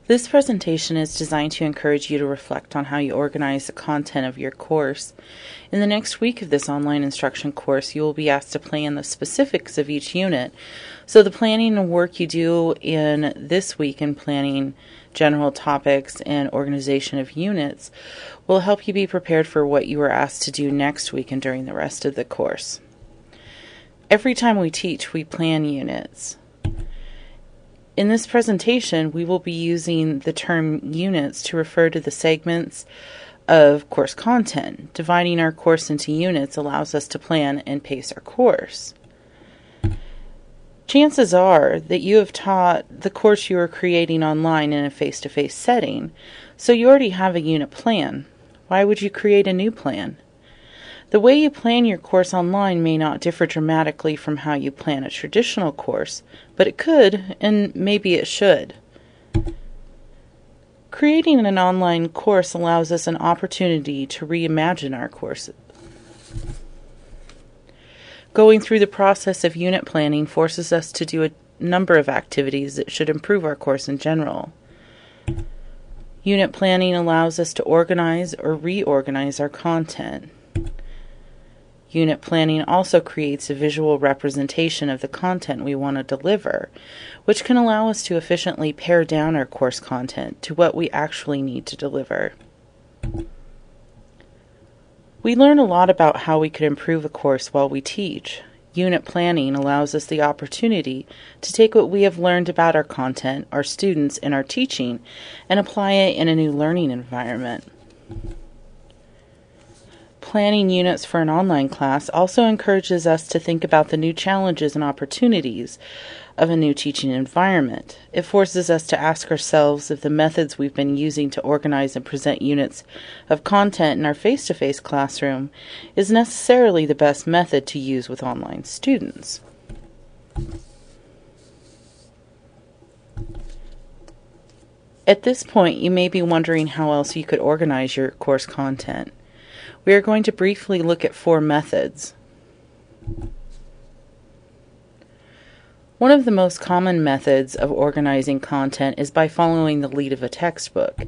This presentation is designed to encourage you to reflect on how you organize the content of your course. In the next week of this online instruction course, you will be asked to plan the specifics of each unit. So the planning and work you do in this week in planning general topics and organization of units will help you be prepared for what you are asked to do next week and during the rest of the course. Every time we teach, we plan units. In this presentation, we will be using the term units to refer to the segments of course content. Dividing our course into units allows us to plan and pace our course. Chances are that you have taught the course you are creating online in a face-to-face setting, so you already have a unit plan. Why would you create a new plan? The way you plan your course online may not differ dramatically from how you plan a traditional course, but it could, and maybe it should. Creating an online course allows us an opportunity to reimagine our courses. Going through the process of unit planning forces us to do a number of activities that should improve our course in general. Unit planning allows us to organize or reorganize our content. Unit planning also creates a visual representation of the content we want to deliver, which can allow us to efficiently pare down our course content to what we actually need to deliver. We learn a lot about how we could improve a course while we teach. Unit planning allows us the opportunity to take what we have learned about our content, our students, and our teaching, and apply it in a new learning environment. Planning units for an online class also encourages us to think about the new challenges and opportunities of a new teaching environment. It forces us to ask ourselves if the methods we've been using to organize and present units of content in our face-to-face classroom is necessarily the best method to use with online students. At this point, you may be wondering how else you could organize your course content. We are going to briefly look at 4 methods. One of the most common methods of organizing content is by following the lead of a textbook.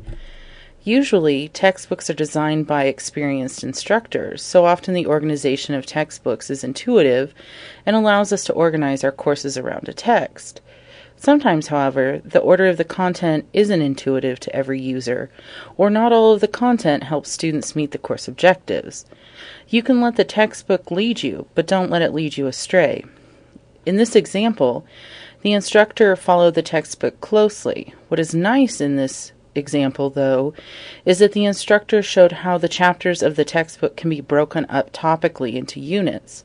Usually, textbooks are designed by experienced instructors, so often the organization of textbooks is intuitive and allows us to organize our courses around a text. Sometimes, however, the order of the content isn't intuitive to every user, or not all of the content helps students meet the course objectives. You can let the textbook lead you, but don't let it lead you astray. In this example, the instructor followed the textbook closely. What is nice in this example, though, is that the instructor showed how the chapters of the textbook can be broken up topically into units.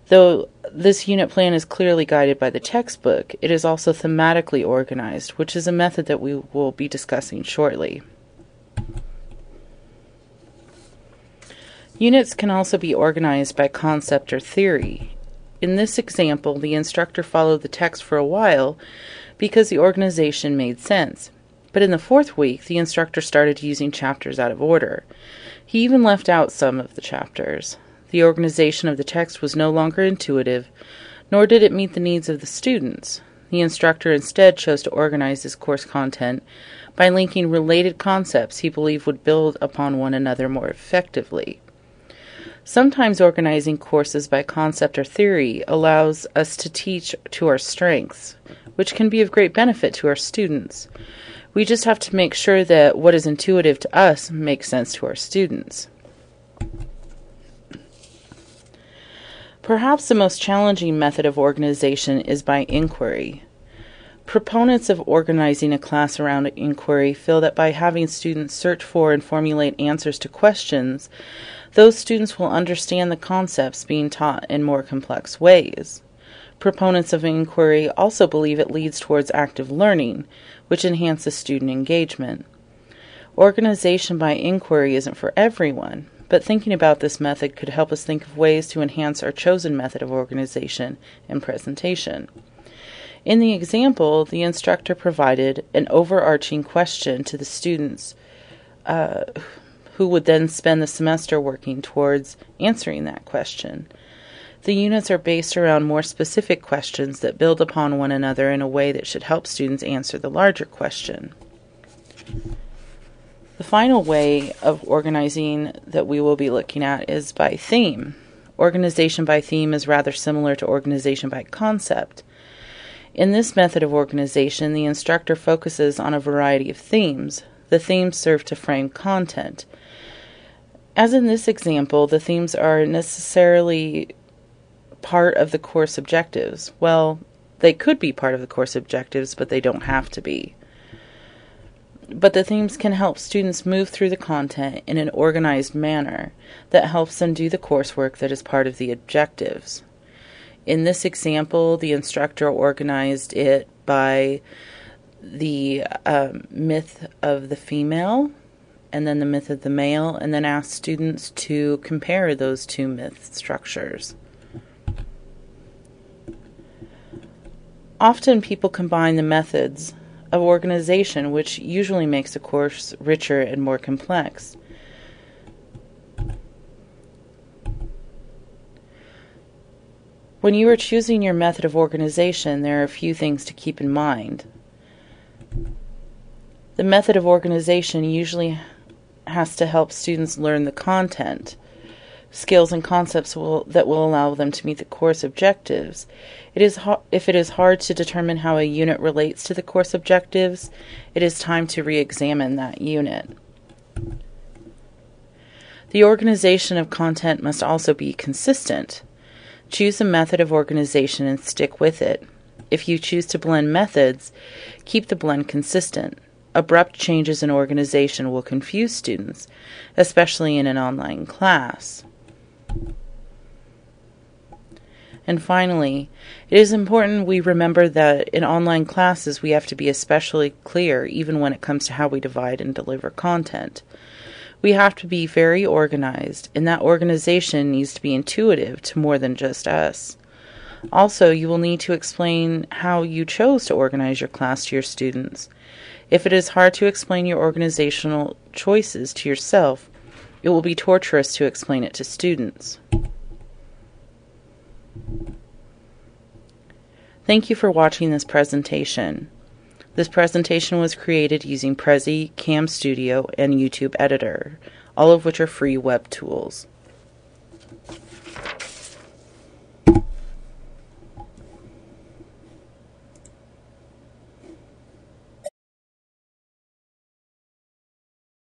Though this unit plan is clearly guided by the textbook, it is also thematically organized, which is a method that we will be discussing shortly. Units can also be organized by concept or theory. In this example, the instructor followed the text for a while because the organization made sense. But in the 4th week, the instructor started using chapters out of order. He even left out some of the chapters. The organization of the text was no longer intuitive, nor did it meet the needs of the students. The instructor instead chose to organize his course content by linking related concepts he believed would build upon one another more effectively. Sometimes organizing courses by concept or theory allows us to teach to our strengths, which can be of great benefit to our students. We just have to make sure that what is intuitive to us makes sense to our students. Perhaps the most challenging method of organization is by inquiry. Proponents of organizing a class around inquiry feel that by having students search for and formulate answers to questions, those students will understand the concepts being taught in more complex ways. Proponents of inquiry also believe it leads towards active learning, which enhances student engagement. Organization by inquiry isn't for everyone, but thinking about this method could help us think of ways to enhance our chosen method of organization and presentation. In the example, the instructor provided an overarching question to the students who would then spend the semester working towards answering that question. The units are based around more specific questions that build upon one another in a way that should help students answer the larger question. The final way of organizing that we will be looking at is by theme. Organization by theme is rather similar to organization by concept. In this method of organization, the instructor focuses on a variety of themes. The themes serve to frame content. As in this example, the themes are necessarily part of the course objectives. Well, they could be part of the course objectives, but they don't have to be. But the themes can help students move through the content in an organized manner that helps them do the coursework that is part of the objectives. In this example, the instructor organized it by the myth of the female and then the myth of the male, and then asked students to compare those two myth structures. Often people combine the methods of organization, which usually makes a course richer and more complex. When you are choosing your method of organization, there are a few things to keep in mind. The method of organization usually has to help students learn the content, skills and concepts that will allow them to meet the course objectives. If it is hard to determine how a unit relates to the course objectives, it is time to re-examine that unit. The organization of content must also be consistent. Choose a method of organization and stick with it. If you choose to blend methods, keep the blend consistent. Abrupt changes in organization will confuse students, especially in an online class. And finally, it is important we remember that in online classes we have to be especially clear even when it comes to how we divide and deliver content. We have to be very organized, and that organization needs to be intuitive to more than just us. Also, you will need to explain how you chose to organize your class to your students. If it is hard to explain your organizational choices to yourself, it will be torturous to explain it to students. Thank you for watching this presentation. This presentation was created using Prezi, Cam Studio, and YouTube Editor, all of which are free web tools.